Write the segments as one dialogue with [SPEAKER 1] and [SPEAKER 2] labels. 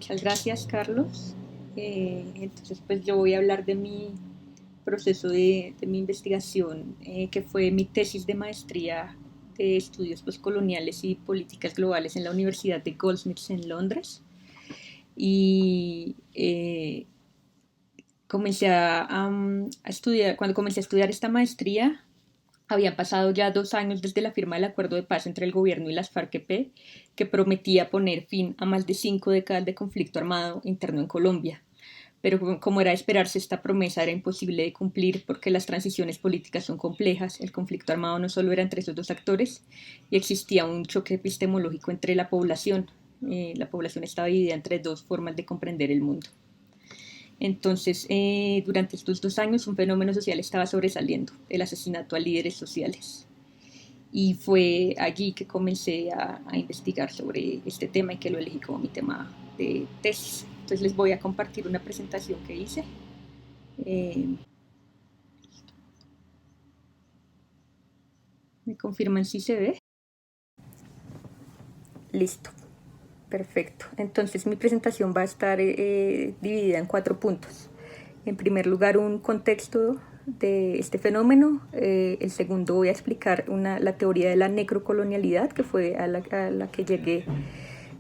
[SPEAKER 1] Muchas gracias, Carlos. Entonces, pues yo voy a hablar de mi proceso de mi investigación, que fue mi tesis de maestría de estudios postcoloniales y políticas globales en la Universidad de Goldsmiths en Londres. Y cuando comencé a estudiar esta maestría, habían pasado ya 2 años desde la firma del acuerdo de paz entre el gobierno y las FARC-EP, que prometía poner fin a más de 5 décadas de conflicto armado interno en Colombia. Pero como era de esperarse, esta promesa era imposible de cumplir porque las transiciones políticas son complejas, el conflicto armado no solo era entre esos dos actores y existía un choque epistemológico entre la población. La población estaba dividida entre dos formas de comprender el mundo. Entonces, durante estos 2 años, un fenómeno social estaba sobresaliendo, el asesinato a líderes sociales. Y fue allí que comencé a investigar sobre este tema y que lo elegí como mi tema de tesis. Entonces les voy a compartir una presentación que hice. ¿Me confirman si se ve? Listo. Perfecto. Entonces mi presentación va a estar dividida en 4 puntos. En primer lugar, un contexto de este fenómeno. El segundo, voy a explicar la teoría de la necrocolonialidad, que fue a la que llegué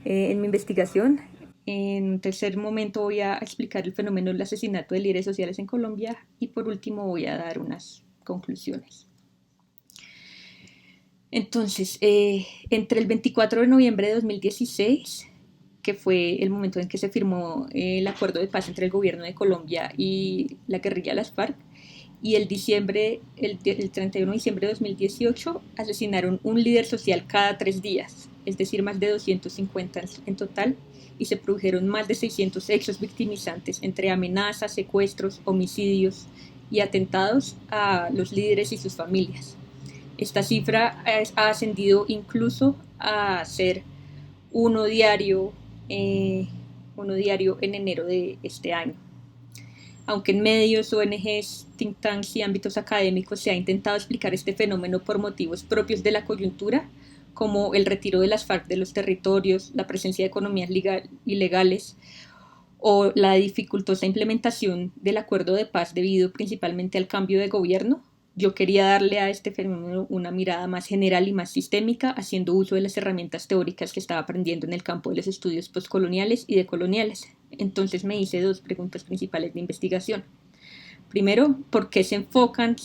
[SPEAKER 1] en mi investigación. En un tercer momento voy a explicar el fenómeno del asesinato de líderes sociales en Colombia y por último voy a dar unas conclusiones. Entonces, entre el 24 de noviembre de 2016, que fue el momento en que se firmó el acuerdo de paz entre el gobierno de Colombia y la guerrilla de las FARC, y el 31 de diciembre de 2018 asesinaron un líder social cada 3 días, es decir, más de 250 en total, y se produjeron más de 600 hechos victimizantes entre amenazas, secuestros, homicidios y atentados a los líderes y sus familias. Esta cifra ha ascendido incluso a ser uno diario, uno diario en enero de este año. Aunque en medios, ONGs, think tanks y ámbitos académicos se ha intentado explicar este fenómeno por motivos propios de la coyuntura, como el retiro de las FARC de los territorios, la presencia de economías ilegales o la dificultosa implementación del acuerdo de paz debido principalmente al cambio de gobierno, yo quería darle a este fenómeno una mirada más general y más sistémica, haciendo uso de las herramientas teóricas que estaba aprendiendo en el campo de los estudios postcoloniales y decoloniales. Entonces me hice 2 preguntas principales de investigación. Primero, ¿por qué se enfocan,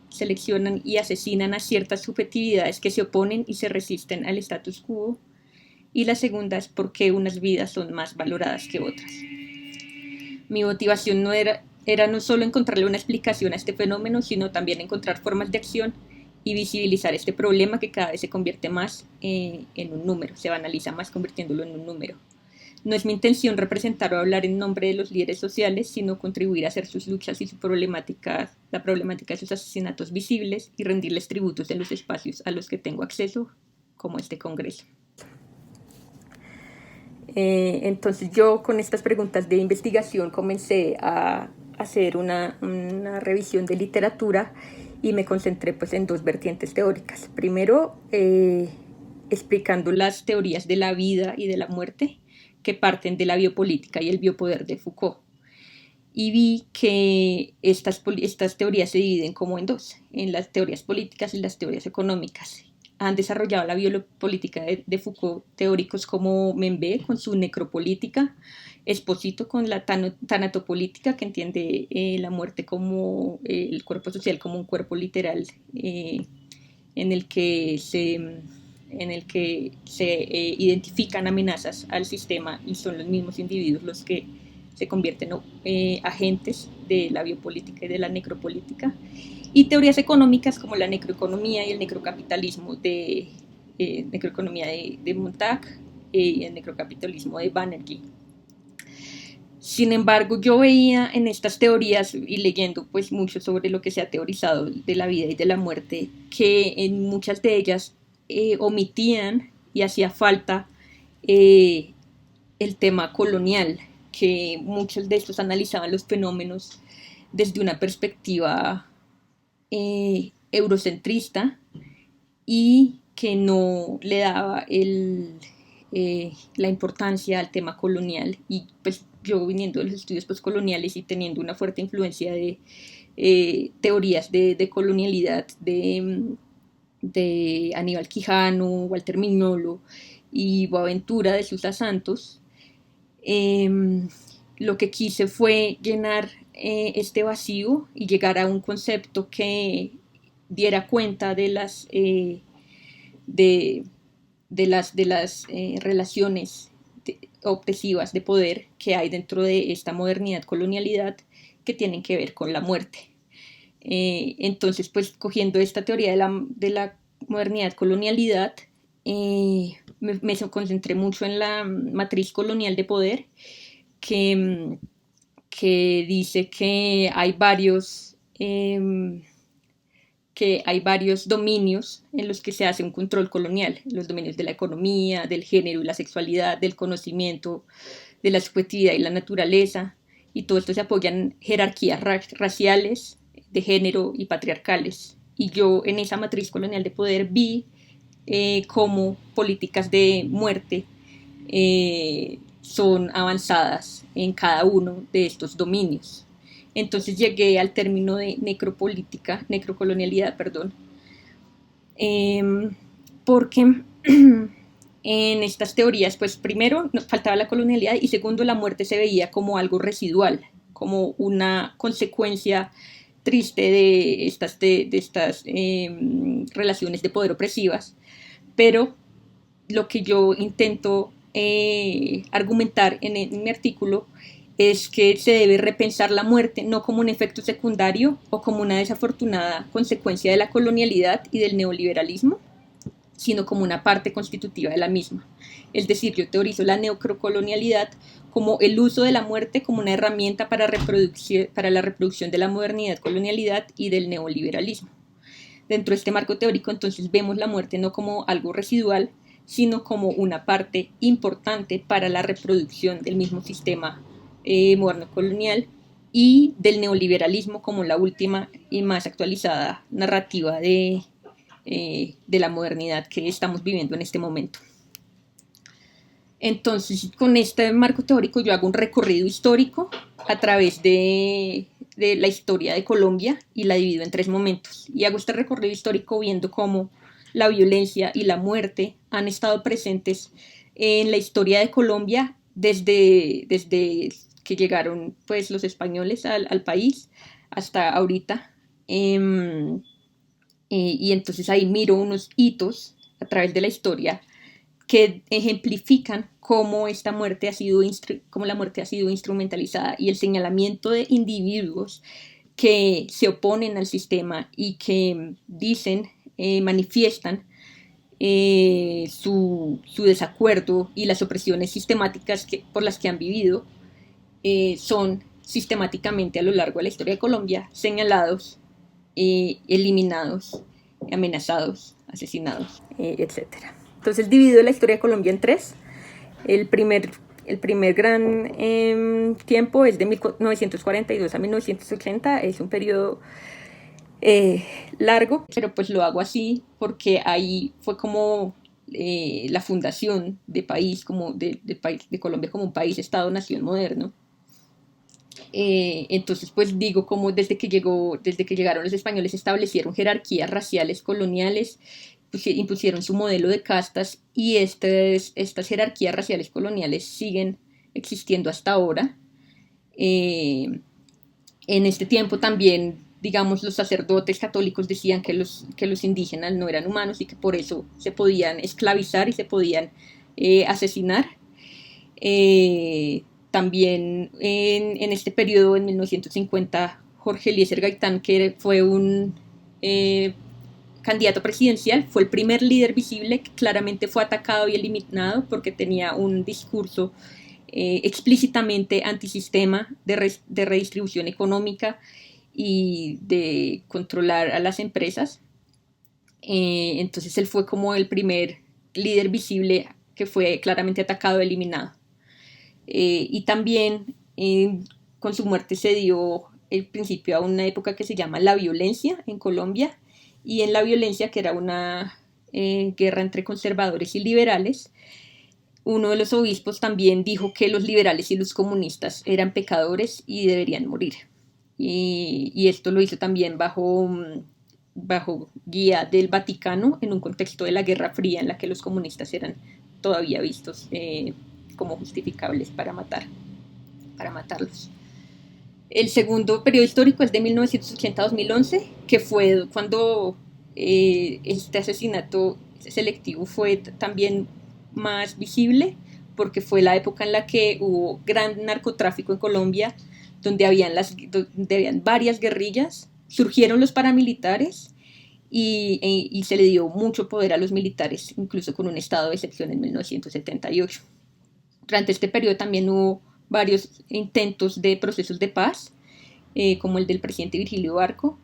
[SPEAKER 1] seleccionan y asesinan a ciertas subjetividades que se oponen y se resisten al status quo? Y la segunda es por qué unas vidas son más valoradas que otras. Mi motivación era no solo encontrarle una explicación a este fenómeno, sino también encontrar formas de acción y visibilizar este problema que cada vez se convierte más en un número, se banaliza más convirtiéndolo en un número. No es mi intención representar o hablar en nombre de los líderes sociales, sino contribuir a hacer sus luchas y la problemática de sus asesinatos visibles y rendirles tributos en los espacios a los que tengo acceso, como este Congreso. Entonces yo con estas preguntas de investigación comencé a hacer una revisión de literatura y me concentré pues en 2 vertientes teóricas. Primero, explicando las teorías de la vida y de la muerte que parten de la biopolítica y el biopoder de Foucault. Y vi que estas teorías se dividen como en 2, en las teorías políticas y las teorías económicas. Han desarrollado la biopolítica de Foucault teóricos como Membé con su necropolítica, Esposito con la tanatopolítica, que entiende la muerte como el cuerpo social como un cuerpo literal en el que se identifican amenazas al sistema y son los mismos individuos los que se convierten agentes de la biopolítica y de la necropolítica, y teorías económicas como la necroeconomía y el necrocapitalismo necroeconomía de Montag y el necrocapitalismo de Banerjee. Sin embargo, yo veía en estas teorías y leyendo pues mucho sobre lo que se ha teorizado de la vida y de la muerte, que en muchas de ellas omitían y hacía falta el tema colonial, que muchos de estos analizaban los fenómenos desde una perspectiva eurocentrista y que no le daba la importancia al tema colonial, y pues yo viniendo de los estudios postcoloniales y teniendo una fuerte influencia de teorías de colonialidad de Aníbal Quijano, Walter Mignolo y Boaventura de Sousa Santos, lo que quise fue llenar este vacío y llegar a un concepto que diera cuenta de, de las relaciones obsesivas de poder que hay dentro de esta modernidad colonialidad, que tienen que ver con la muerte. Entonces, pues cogiendo esta teoría de la modernidad colonialidad, me concentré mucho en la matriz colonial de poder, que, que dice que hay varios dominios en los que se hace un control colonial: los dominios de la economía, del género y la sexualidad, del conocimiento, de la subjetividad y la naturaleza, y todo esto se apoya en jerarquías raciales, de género y patriarcales. Y yo en esa matriz colonial de poder vi cómo políticas de muerte son avanzadas en cada uno de estos dominios. Entonces llegué al término de necrocolonialidad, perdón, porque en estas teorías, pues primero faltaba la colonialidad y segundo la muerte se veía como algo residual, como una consecuencia triste de estas relaciones de poder opresivas. Pero lo que yo intento argumentar en mi artículo es que se debe repensar la muerte no como un efecto secundario o como una desafortunada consecuencia de la colonialidad y del neoliberalismo, sino como una parte constitutiva de la misma. Es decir, yo teorizo la necrocolonialidad como el uso de la muerte como una herramienta para la reproducción de la modernidad colonialidad y del neoliberalismo. Dentro de este marco teórico, entonces, vemos la muerte no como algo residual, sino como una parte importante para la reproducción del mismo sistema moderno colonial y del neoliberalismo como la última y más actualizada narrativa de la modernidad que estamos viviendo en este momento. Entonces, con este marco teórico yo hago un recorrido histórico a través de la historia de Colombia y la divido en 3 momentos. Y hago este recorrido histórico viendo cómo la violencia y la muerte han estado presentes en la historia de Colombia desde que llegaron pues, los españoles al país hasta ahorita. Y entonces ahí miro unos hitos a través de la historia que ejemplifican cómo cómo la muerte ha sido instrumentalizada, y el señalamiento de individuos que se oponen al sistema y que dicen, manifiestan su desacuerdo y las opresiones sistemáticas por las que han vivido, son sistemáticamente a lo largo de la historia de Colombia señalados, eliminados, amenazados, asesinados, etc. Entonces divido la historia de Colombia en 3. El primer gran tiempo es de 1942 a 1980, es un periodo largo, pero pues lo hago así porque ahí fue como la fundación de país, de Colombia como un país, Estado, nación moderno. Entonces pues digo como desde que llegaron los españoles establecieron jerarquías raciales coloniales, impusieron su modelo de castas, y estas jerarquías raciales coloniales siguen existiendo hasta ahora. En este tiempo también, digamos, los sacerdotes católicos decían que los indígenas no eran humanos y que por eso se podían esclavizar y se podían asesinar. También en este periodo, en 1950, Jorge Eliezer Gaitán, que fue un candidato presidencial, fue el primer líder visible que claramente fue atacado y eliminado porque tenía un discurso explícitamente antisistema de redistribución económica y de controlar a las empresas. Entonces él fue como el primer líder visible que fue claramente atacado y eliminado. Y también con su muerte se dio el principio a una época que se llama la violencia en Colombia, y en la violencia, que era una guerra entre conservadores y liberales, Uno de los obispos también dijo que los liberales y los comunistas eran pecadores y deberían morir. Y esto lo hizo también bajo guía del Vaticano en un contexto de la Guerra Fría en la que los comunistas eran todavía vistos como justificables para matarlos. El segundo periodo histórico es de 1980 a 2011, que fue cuando este asesinato selectivo fue también más visible, porque fue la época en la que hubo gran narcotráfico en Colombia, donde habían varias guerrillas, surgieron los paramilitares y se le dio mucho poder a los militares, incluso con un estado de excepción en 1978. Durante este periodo también hubo varios intentos de procesos de paz, como el del presidente Virgilio Barco,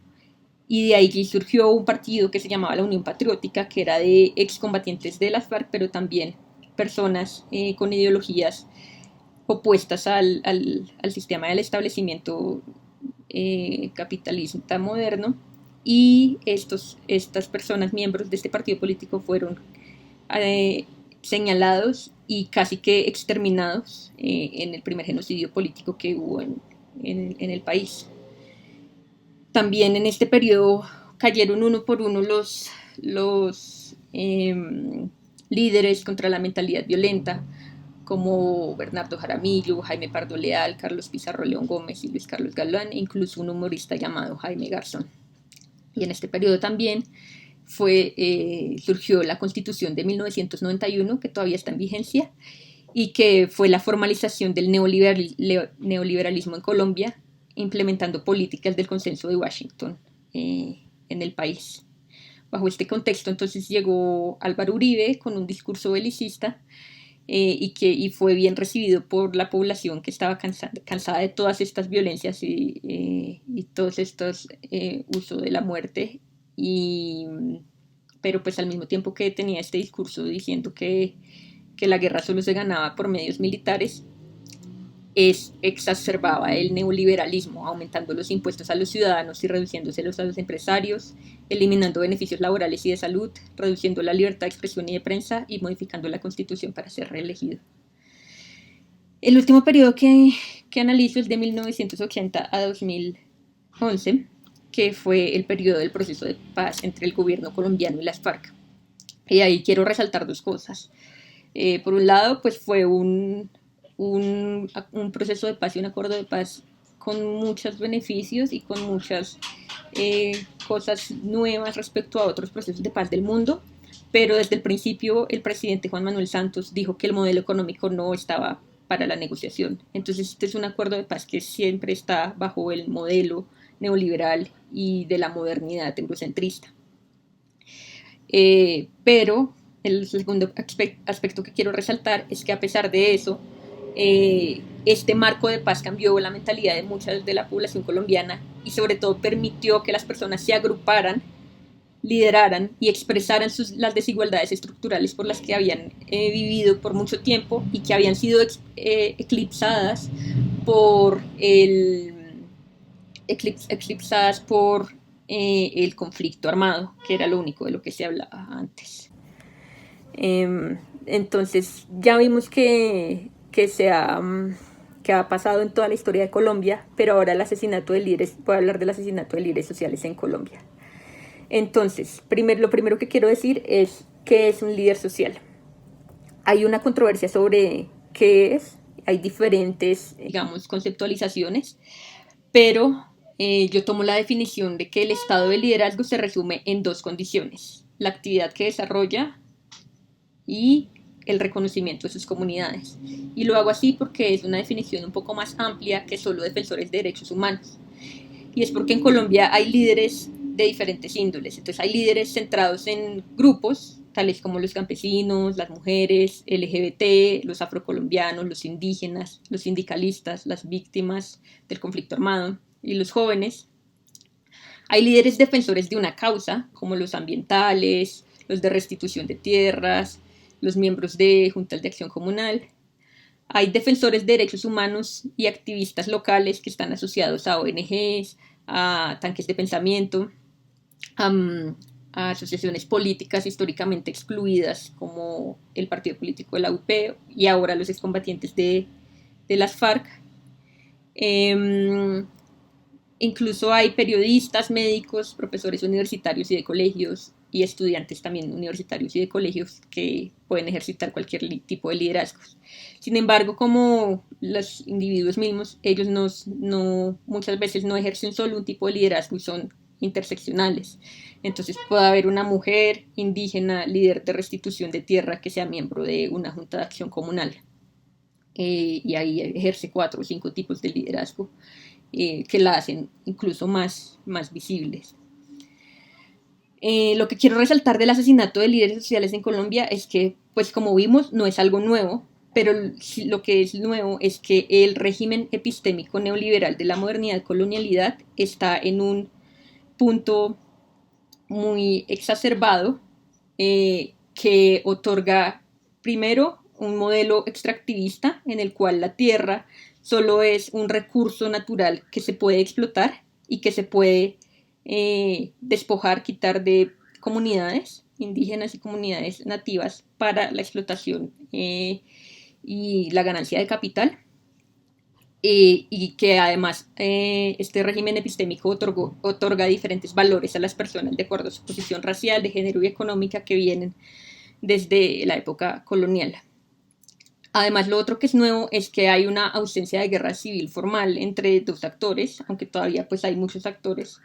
[SPEAKER 1] y de ahí surgió un partido que se llamaba la Unión Patriótica, que era de excombatientes de las FARC, pero también personas con ideologías opuestas al sistema del establecimiento capitalista moderno, y estas personas, miembros de este partido político, fueron señalados y casi que exterminados en el primer genocidio político que hubo en el país. También en este periodo cayeron uno por uno los líderes contra la mentalidad violenta, como Bernardo Jaramillo, Jaime Pardo Leal, Carlos Pizarro León Gómez y Luis Carlos Galán, e incluso un humorista llamado Jaime Garzón. Y en este periodo también surgió la Constitución de 1991, que todavía está en vigencia, y que fue la formalización del neoliberalismo en Colombia, implementando políticas del consenso de Washington en el país. Bajo este contexto, entonces, llegó Álvaro Uribe con un discurso belicista y fue bien recibido por la población, que estaba cansada de todas estas violencias y todos estos usos de la muerte, pero pues al mismo tiempo que tenía este discurso diciendo que la guerra solo se ganaba por medios militares, exacerbaba el neoliberalismo, aumentando los impuestos a los ciudadanos y reduciéndoselos a los empresarios, eliminando beneficios laborales y de salud, reduciendo la libertad de expresión y de prensa y modificando la Constitución para ser reelegido. El último periodo que analizo es de 1980 a 2011, que fue el periodo del proceso de paz entre el gobierno colombiano y las FARC. Y ahí quiero resaltar dos cosas. Por un lado, pues fue un proceso de paz y un acuerdo de paz con muchos beneficios y con muchas cosas nuevas respecto a otros procesos de paz del mundo, pero desde el principio el presidente Juan Manuel Santos dijo que el modelo económico no estaba para la negociación. Entonces este es un acuerdo de paz que siempre está bajo el modelo neoliberal y de la modernidad eurocentrista. Pero el segundo aspecto que quiero resaltar es que a pesar de eso, este marco de paz cambió la mentalidad de mucha de la población colombiana y sobre todo permitió que las personas se agruparan, lideraran y expresaran las desigualdades estructurales por las que habían vivido por mucho tiempo y que habían sido eclipsadas por el conflicto armado, que era lo único de lo que se hablaba antes. Entonces ya vimos que ha pasado en toda la historia de Colombia, pero ahora el asesinato de líderes, voy a hablar del asesinato de líderes sociales en Colombia. Entonces, lo primero que quiero decir es qué es un líder social. Hay una controversia sobre qué es, hay diferentes, digamos, conceptualizaciones, pero yo tomo la definición de que el estado de liderazgo se resume en dos condiciones: la actividad que desarrolla y el reconocimiento de sus comunidades. Y lo hago así porque es una definición un poco más amplia que solo defensores de derechos humanos. Y es porque en Colombia hay líderes de diferentes índoles. Entonces hay líderes centrados en grupos, tales como los campesinos, las mujeres, LGBT, los afrocolombianos, los indígenas, los sindicalistas, las víctimas del conflicto armado y los jóvenes. Hay líderes defensores de una causa, como los ambientales, los de restitución de tierras, los miembros de juntas de acción comunal. Hay defensores de derechos humanos y activistas locales que están asociados a ONGs, a tanques de pensamiento, a asociaciones políticas históricamente excluidas como el partido político de la UP y ahora los excombatientes de las FARC. Incluso hay periodistas, médicos, profesores universitarios y de colegios y estudiantes también universitarios y de colegios que pueden ejercitar cualquier tipo de liderazgos. Sin embargo, como los individuos mismos, ellos muchas veces no ejercen solo un tipo de liderazgo y son interseccionales. Entonces puede haber una mujer indígena líder de restitución de tierra que sea miembro de una junta de acción comunal y ahí ejerce 4 o 5 tipos de liderazgo que la hacen incluso más visibles. Lo que quiero resaltar del asesinato de líderes sociales en Colombia es que, pues como vimos, no es algo nuevo, pero lo que es nuevo es que el régimen epistémico neoliberal de la modernidad colonialidad está en un punto muy exacerbado que otorga primero un modelo extractivista en el cual la tierra solo es un recurso natural que se puede explotar y que se puede despojar, quitar de comunidades indígenas y comunidades nativas para la explotación y la ganancia de capital. Y que además este régimen epistémico otorga diferentes valores a las personas de acuerdo a su posición racial, de género y económica que vienen desde la época colonial. Además, lo otro que es nuevo es que hay una ausencia de guerra civil formal entre dos actores, aunque todavía pues hay muchos actores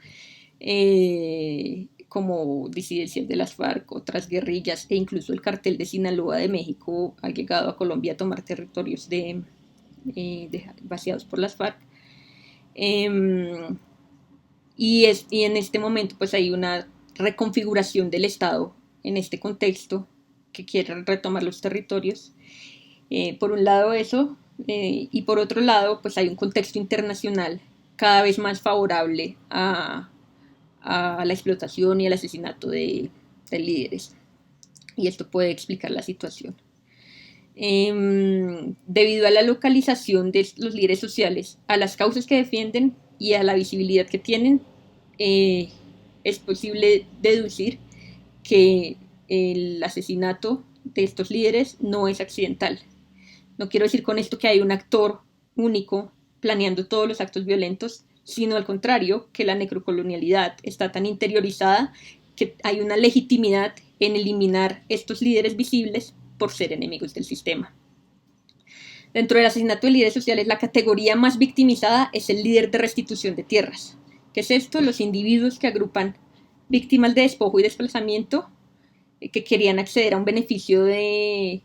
[SPEAKER 1] como disidencias de las FARC, otras guerrillas e incluso el cartel de Sinaloa de México ha llegado a Colombia a tomar territorios vaciados por las FARC. Y en este momento pues hay una reconfiguración del Estado en este contexto que quiere retomar los territorios. Por un lado eso, y por otro lado pues hay un contexto internacional cada vez más favorable a la explotación y al asesinato de líderes. Y esto puede explicar la situación. Debido a la localización de los líderes sociales, a las causas que defienden y a la visibilidad que tienen, es posible deducir que el asesinato de estos líderes no es accidental. No quiero decir con esto que hay un actor único planeando todos los actos violentos, sino al contrario, que la necrocolonialidad está tan interiorizada que hay una legitimidad en eliminar estos líderes visibles por ser enemigos del sistema. Dentro del asesinato de líderes sociales, la categoría más victimizada es el líder de restitución de tierras. ¿Qué es esto? Los individuos que agrupan víctimas de despojo y desplazamiento que querían acceder a un beneficio de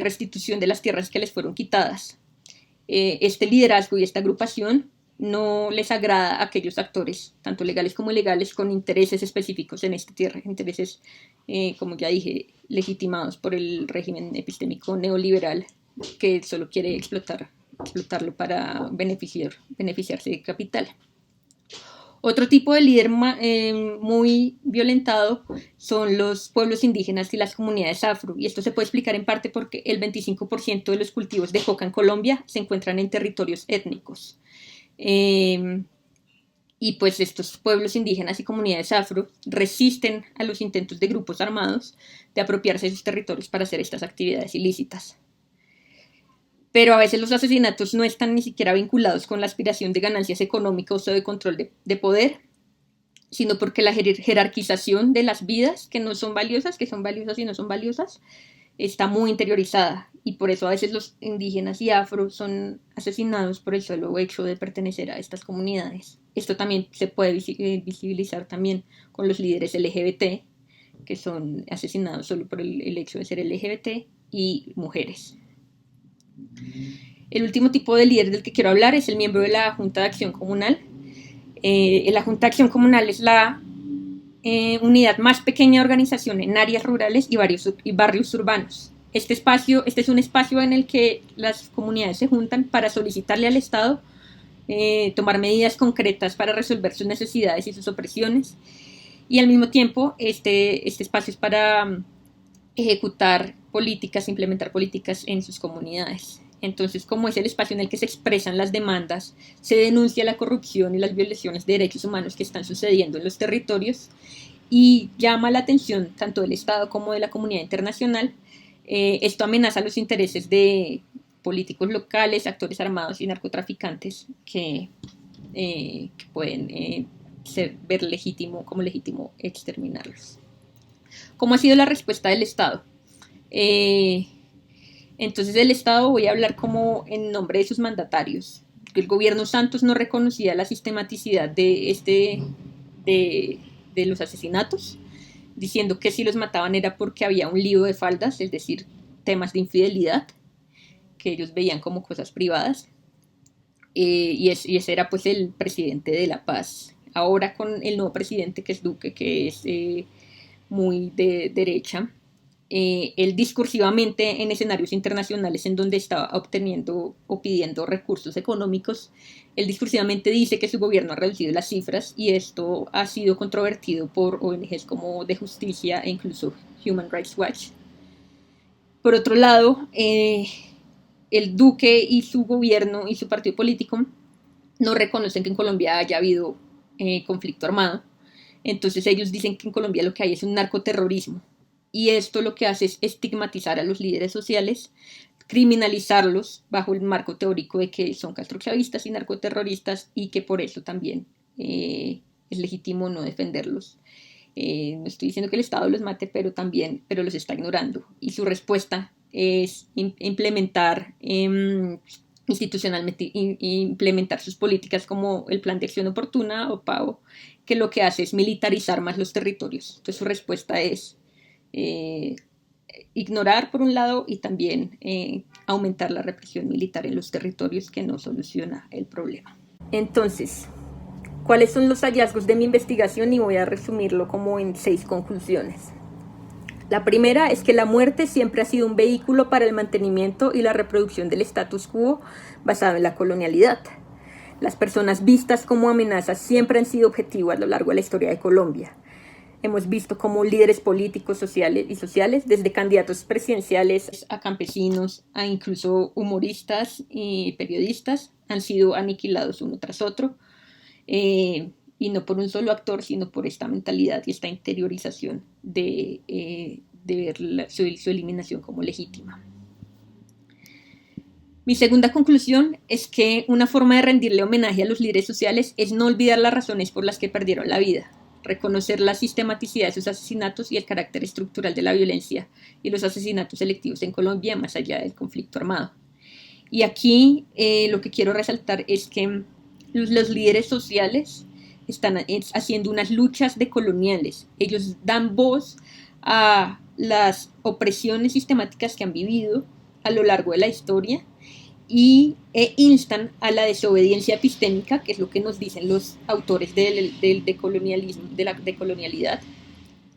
[SPEAKER 1] restitución de las tierras que les fueron quitadas. Este liderazgo y esta agrupación no les agrada a aquellos actores, tanto legales como ilegales, con intereses específicos en esta tierra, intereses, como ya dije, legitimados por el régimen epistémico neoliberal que solo quiere explotarlo para beneficiarse de capital. Otro tipo de líder muy violentado son los pueblos indígenas y las comunidades afro, y esto se puede explicar en parte porque el 25% de los cultivos de coca en Colombia se encuentran en territorios étnicos. Y pues estos pueblos indígenas y comunidades afro resisten a los intentos de grupos armados de apropiarse de sus territorios para hacer estas actividades ilícitas. Pero a veces los asesinatos no están ni siquiera vinculados con la aspiración de ganancias económicas o de control de poder, sino porque la jerarquización de las vidas que no son valiosas, que son valiosas y no son valiosas, está muy interiorizada, y por eso a veces los indígenas y afro son asesinados por el solo hecho de pertenecer a estas comunidades. Esto también se puede visibilizar también con los líderes LGBT, que son asesinados solo por el hecho de ser LGBT, y mujeres. El último tipo de líder del que quiero hablar es el miembro de la Junta de Acción Comunal. La Junta de Acción Comunal es la unidad más pequeña de organización en áreas rurales y barrios urbanos. Este es un espacio en el que las comunidades se juntan para solicitarle al Estado tomar medidas concretas para resolver sus necesidades y sus opresiones, y al mismo tiempo este espacio es para ejecutar políticas, implementar políticas en sus comunidades. Entonces, como es el espacio en el que se expresan las demandas, se denuncia la corrupción y las violaciones de derechos humanos que están sucediendo en los territorios, y llama la atención tanto del Estado como de la comunidad internacional. Esto amenaza los intereses de políticos locales, actores armados y narcotraficantes que pueden ver como legítimo exterminarlos. ¿Cómo ha sido la respuesta del Estado? Entonces el Estado, voy a hablar como en nombre de sus mandatarios. El gobierno Santos no reconocía la sistematicidad de los asesinatos, diciendo que si los mataban era porque había un lío de faldas, es decir, temas de infidelidad, que ellos veían como cosas privadas. Y ese era pues el presidente de La Paz. Ahora con el nuevo presidente que es Duque, que es muy de derecha, él discursivamente en escenarios internacionales en donde estaba obteniendo o pidiendo recursos económicos, él discursivamente dice que su gobierno ha reducido las cifras y esto ha sido controvertido por ONGs como de justicia e incluso Human Rights Watch. Por otro lado, el Duque y su gobierno y su partido político no reconocen que en Colombia haya habido conflicto armado. Entonces ellos dicen que en Colombia lo que hay es un narcoterrorismo. Y esto lo que hace es estigmatizar a los líderes sociales, criminalizarlos bajo el marco teórico de que son castrochavistas y narcoterroristas y que por eso también es legítimo no defenderlos. No estoy diciendo que el Estado los mate, pero los está ignorando. Y su respuesta es implementar institucionalmente implementar sus políticas como el Plan de Acción Oportuna o PAO, que lo que hace es militarizar más los territorios. Entonces su respuesta es ignorar por un lado y también aumentar la represión militar en los territorios, que no soluciona el problema. Entonces, ¿cuáles son los hallazgos de mi investigación? Y voy a resumirlo como en 6 conclusiones. La primera es que la muerte siempre ha sido un vehículo para el mantenimiento y la reproducción del status quo basado en la colonialidad. Las personas vistas como amenazas siempre han sido objetivo a lo largo de la historia de Colombia. Hemos visto cómo líderes políticos sociales, desde candidatos presidenciales a campesinos, a incluso humoristas y periodistas, han sido aniquilados uno tras otro. Y no por un solo actor, sino por esta mentalidad y esta interiorización de ver su eliminación como legítima. Mi segunda conclusión es que una forma de rendirle homenaje a los líderes sociales es no olvidar las razones por las que perdieron la vida, reconocer la sistematicidad de sus asesinatos y el carácter estructural de la violencia y los asesinatos selectivos en Colombia más allá del conflicto armado. Y aquí lo que quiero resaltar es que los líderes sociales están haciendo unas luchas decoloniales. Ellos dan voz a las opresiones sistemáticas que han vivido a lo largo de la historia e instan a la desobediencia epistémica, que es lo que nos dicen los autores del decolonialismo, de la decolonialidad,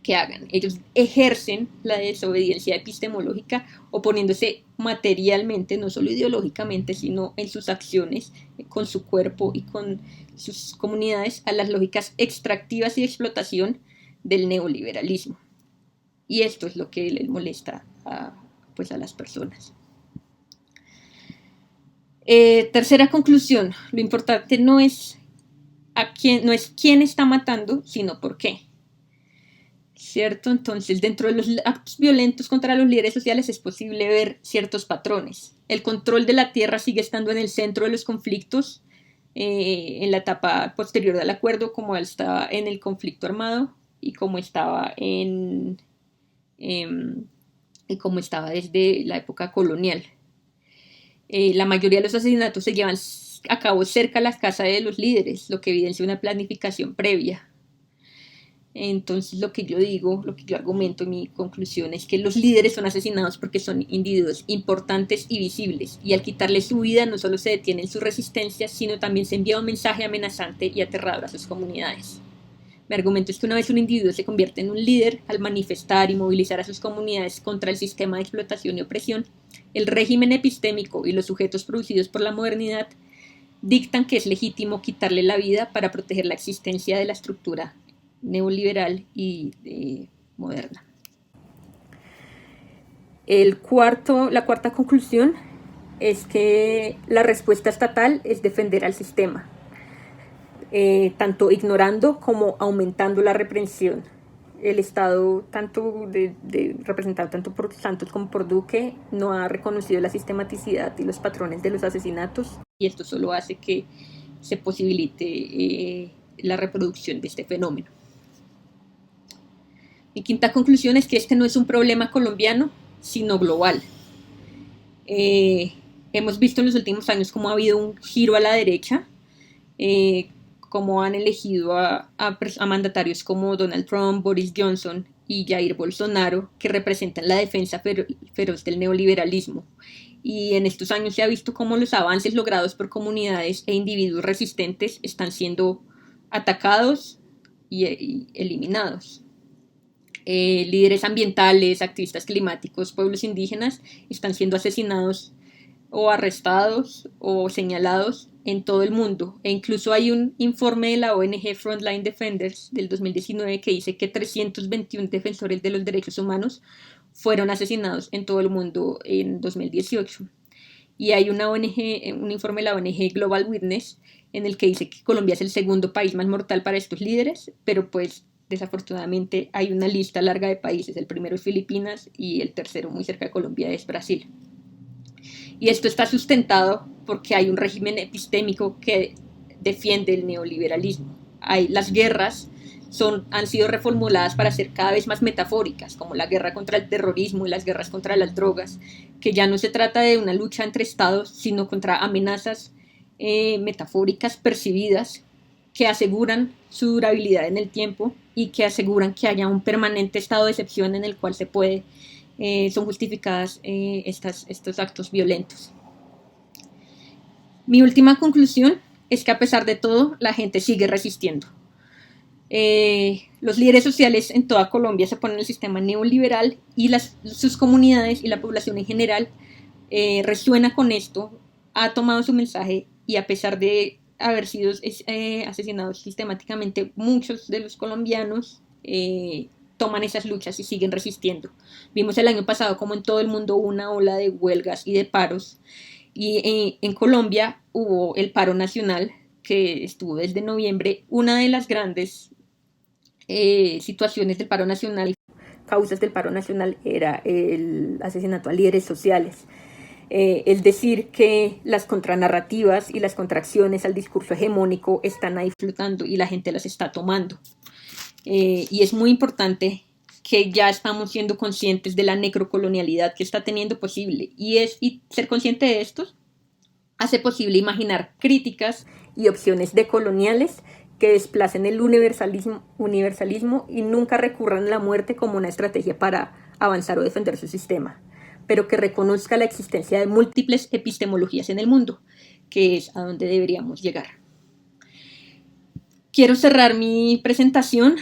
[SPEAKER 1] que hagan. Ellos ejercen la desobediencia epistemológica oponiéndose materialmente, no solo ideológicamente, sino en sus acciones, con su cuerpo y con sus comunidades, a las lógicas extractivas y de explotación del neoliberalismo. Y esto es lo que les molesta a las personas. Tercera conclusión, lo importante no es quién está matando, sino por qué. ¿Cierto? Entonces, dentro de los actos violentos contra los líderes sociales es posible ver ciertos patrones. El control de la tierra sigue estando en el centro de los conflictos, en la etapa posterior del acuerdo, como estaba en el conflicto armado y como estaba como estaba desde la época colonial. La mayoría de los asesinatos se llevan a cabo cerca de la casa de los líderes, lo que evidencia una planificación previa. Entonces lo que yo argumento en mi conclusión es que los líderes son asesinados porque son individuos importantes y visibles, y al quitarles su vida no solo se detiene en su resistencia, sino también se envía un mensaje amenazante y aterrador a sus comunidades. Mi argumento es que una vez un individuo se convierte en un líder, al manifestar y movilizar a sus comunidades contra el sistema de explotación y opresión, el régimen epistémico y los sujetos producidos por la modernidad dictan que es legítimo quitarle la vida para proteger la existencia de la estructura neoliberal y moderna. La cuarta conclusión es que la respuesta estatal es defender al sistema, tanto ignorando como aumentando la represión. el Estado, representado tanto por Santos como por Duque, no ha reconocido la sistematicidad y los patrones de los asesinatos, y esto solo hace que se posibilite la reproducción de este fenómeno. Mi quinta conclusión es que este no es un problema colombiano, sino global. Hemos visto en los últimos años cómo ha habido un giro a la derecha, cómo han elegido a mandatarios como Donald Trump, Boris Johnson y Jair Bolsonaro, que representan la defensa feroz del neoliberalismo. Y en estos años se ha visto cómo los avances logrados por comunidades e individuos resistentes están siendo atacados y eliminados. Líderes ambientales, activistas climáticos, pueblos indígenas están siendo asesinados o arrestados o señalados en todo el mundo. E incluso hay un informe de la ONG Frontline Defenders del 2019 que dice que 321 defensores de los derechos humanos fueron asesinados en todo el mundo en 2018. Y hay un informe de la ONG Global Witness en el que dice que Colombia es el segundo país más mortal para estos líderes, pero pues desafortunadamente hay una lista larga de países. El primero es Filipinas y el tercero, muy cerca de Colombia, es Brasil. Y esto está sustentado porque hay un régimen epistémico que defiende el neoliberalismo. Las guerras han sido reformuladas para ser cada vez más metafóricas, como la guerra contra el terrorismo y las guerras contra las drogas, que ya no se trata de una lucha entre estados, sino contra amenazas metafóricas percibidas que aseguran su durabilidad en el tiempo y que aseguran que haya un permanente estado de excepción en el cual son justificadas estos actos violentos. Mi última conclusión es que a pesar de todo, la gente sigue resistiendo. Los líderes sociales en toda Colombia se oponen al sistema neoliberal y sus comunidades y la población en general resuena con esto, ha tomado su mensaje y a pesar de haber sido asesinados sistemáticamente, muchos de los colombianos toman esas luchas y siguen resistiendo. Vimos el año pasado como en todo el mundo hubo una ola de huelgas y de paros, y en Colombia hubo el paro nacional que estuvo desde noviembre. Una de las grandes situaciones del paro nacional, causas del paro nacional, era el asesinato a líderes sociales. Es decir, que las contranarrativas y las contracciones al discurso hegemónico están ahí flotando y la gente las está tomando. Y es muy importante que ya estamos siendo conscientes de la necrocolonialidad que está teniendo posible. Y ser consciente de esto hace posible imaginar críticas y opciones decoloniales que desplacen el universalismo y nunca recurran a la muerte como una estrategia para avanzar o defender su sistema, pero que reconozca la existencia de múltiples epistemologías en el mundo, que es a donde deberíamos llegar. Quiero cerrar mi presentación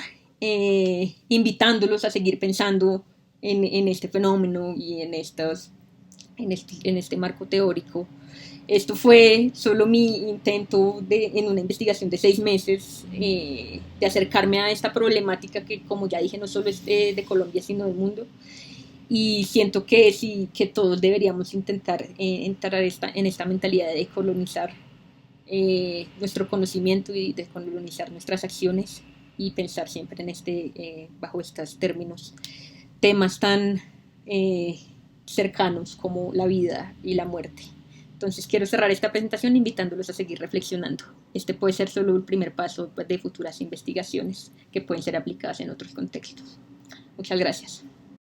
[SPEAKER 1] invitándolos a seguir pensando en este fenómeno y en este marco teórico. Esto fue solo mi intento en una investigación de 6 meses de acercarme a esta problemática que, como ya dije, no solo es de Colombia, sino del mundo. Y siento que sí, que todos deberíamos intentar entrar en esta mentalidad de decolonizar nuestro conocimiento y decolonizar nuestras acciones y pensar siempre bajo estos términos, temas tan cercanos como la vida y la muerte. Entonces quiero cerrar esta presentación invitándolos a seguir reflexionando. Este puede ser solo el primer paso de futuras investigaciones que pueden ser aplicadas en otros contextos. Muchas gracias.